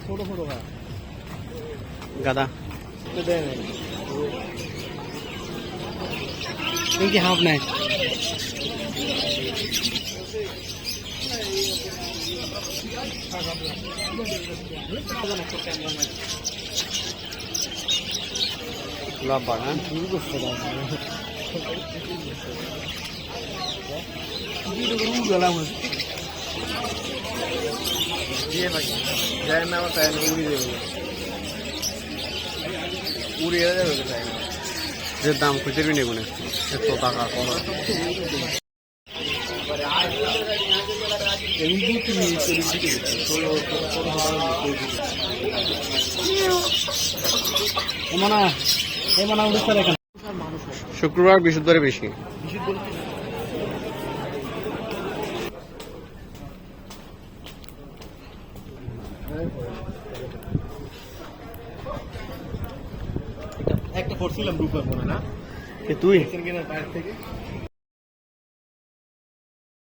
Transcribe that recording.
ছোট ছোট গাদা কি হাফ নাই লম্বা না যে দাম খুঁজে নেব না এত টাকা কম শুক্রবার বৃহস্পতিবারে বেশি একটা করছিলাম রূপা মনে না তুই বাইরে থেকে